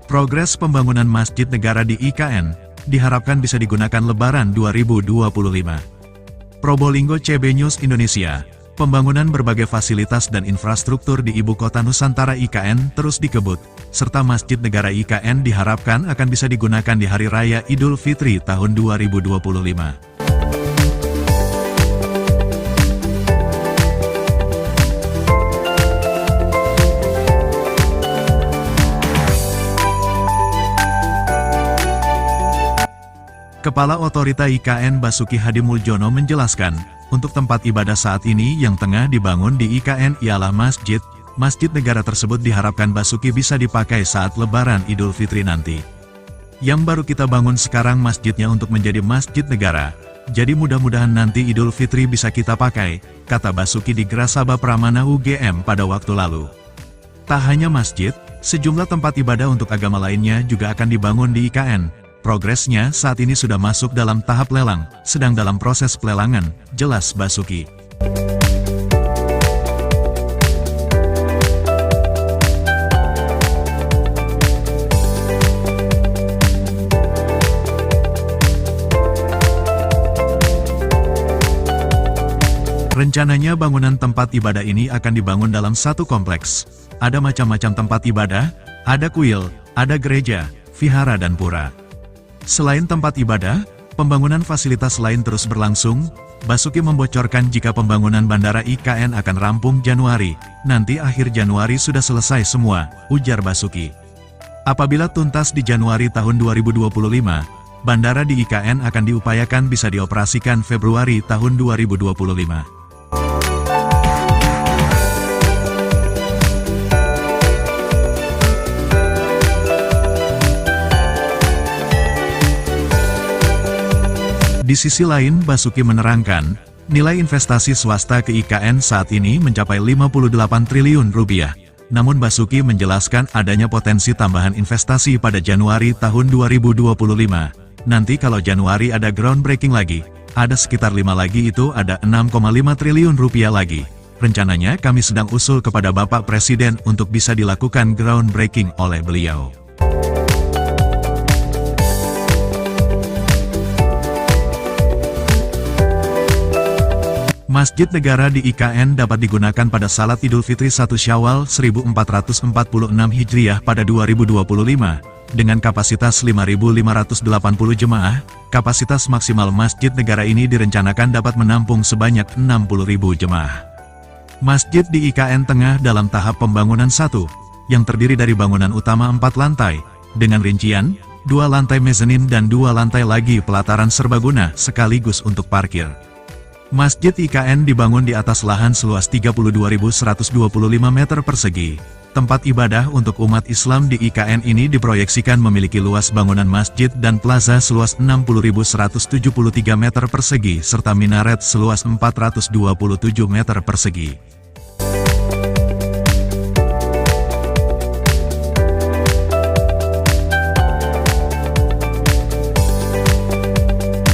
Progres pembangunan Masjid Negara di IKN diharapkan bisa digunakan Lebaran 2025. Probolinggo CB News Indonesia. Pembangunan berbagai fasilitas dan infrastruktur di Ibu Kota Nusantara IKN terus dikebut, serta Masjid Negara IKN diharapkan akan bisa digunakan di Hari Raya Idul Fitri tahun 2025. Kepala Otorita IKN Basuki Hadimuljono menjelaskan, untuk tempat ibadah saat ini yang tengah dibangun di IKN ialah masjid. Masjid negara tersebut diharapkan Basuki bisa dipakai saat Lebaran Idul Fitri nanti. Yang baru kita bangun sekarang masjidnya untuk menjadi masjid negara. Jadi mudah-mudahan nanti Idul Fitri bisa kita pakai, kata Basuki di Grasaba Pramana UGM pada waktu lalu. Tak hanya masjid, sejumlah tempat ibadah untuk agama lainnya juga akan dibangun di IKN. Progresnya saat ini sudah masuk dalam tahap lelang, sedang dalam proses pelelangan, jelas Basuki. Rencananya bangunan tempat ibadah ini akan dibangun dalam satu kompleks. Ada macam-macam tempat ibadah, ada kuil, ada gereja, vihara dan pura. Selain tempat ibadah, pembangunan fasilitas lain terus berlangsung. Basuki membocorkan jika pembangunan Bandara IKN akan rampung Januari, nanti akhir Januari sudah selesai semua, ujar Basuki. Apabila tuntas di Januari tahun 2025, bandara di IKN akan diupayakan bisa dioperasikan Februari tahun 2025. Di sisi lain, Basuki menerangkan, nilai investasi swasta ke IKN saat ini mencapai 58 triliun rupiah. Namun Basuki menjelaskan adanya potensi tambahan investasi pada Januari tahun 2025. Nanti kalau Januari ada groundbreaking lagi, ada sekitar 5 lagi itu ada 6,5 triliun rupiah lagi. Rencananya kami sedang usul kepada Bapak Presiden untuk bisa dilakukan groundbreaking oleh beliau. Masjid Negara di IKN dapat digunakan pada salat Idul Fitri 1 Syawal 1446 Hijriah pada 2025. Dengan kapasitas 5.580 jemaah, kapasitas maksimal Masjid Negara ini direncanakan dapat menampung sebanyak 60.000 jemaah. Masjid di IKN tengah dalam tahap pembangunan 1, yang terdiri dari bangunan utama 4 lantai, dengan rincian, 2 lantai mezanin dan 2 lantai lagi pelataran serbaguna sekaligus untuk parkir. Masjid IKN dibangun di atas lahan seluas 32.125 meter persegi. Tempat ibadah untuk umat Islam di IKN ini diproyeksikan memiliki luas bangunan masjid dan plaza seluas 60.173 meter persegi serta minaret seluas 427 meter persegi.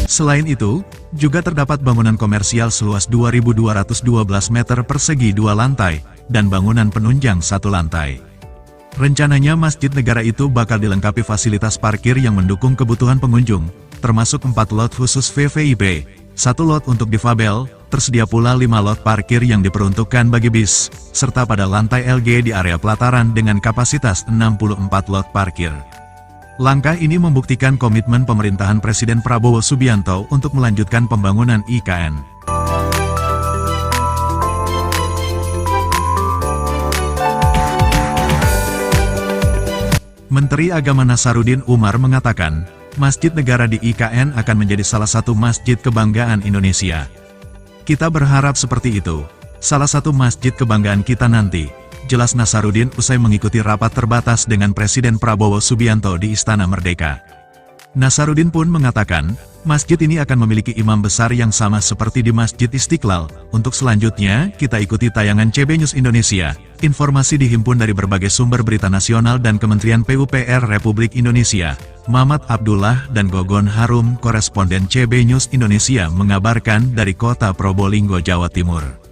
Selain itu, juga terdapat bangunan komersial seluas 2.212 meter persegi 2 lantai, dan bangunan penunjang 1 lantai. Rencananya Masjid Negara itu bakal dilengkapi fasilitas parkir yang mendukung kebutuhan pengunjung, termasuk 4 lot khusus VVIP, 1 lot untuk difabel, tersedia pula 5 lot parkir yang diperuntukkan bagi bis, serta pada lantai LG di area pelataran dengan kapasitas 64 lot parkir. Langkah ini membuktikan komitmen pemerintahan Presiden Prabowo Subianto untuk melanjutkan pembangunan IKN. Menteri Agama Nasaruddin Umar mengatakan, Masjid Negara di IKN akan menjadi salah satu masjid kebanggaan Indonesia. Kita berharap seperti itu, salah satu masjid kebanggaan kita nanti. Jelas Nasaruddin usai mengikuti rapat terbatas dengan Presiden Prabowo Subianto di Istana Merdeka. Nasaruddin pun mengatakan, masjid ini akan memiliki imam besar yang sama seperti di Masjid Istiqlal. Untuk selanjutnya, kita ikuti tayangan CB News Indonesia. Informasi dihimpun dari berbagai sumber berita nasional dan Kementerian PUPR Republik Indonesia. Mamat Abdullah dan Gogon Harum, koresponden CB News Indonesia mengabarkan dari kota Probolinggo, Jawa Timur.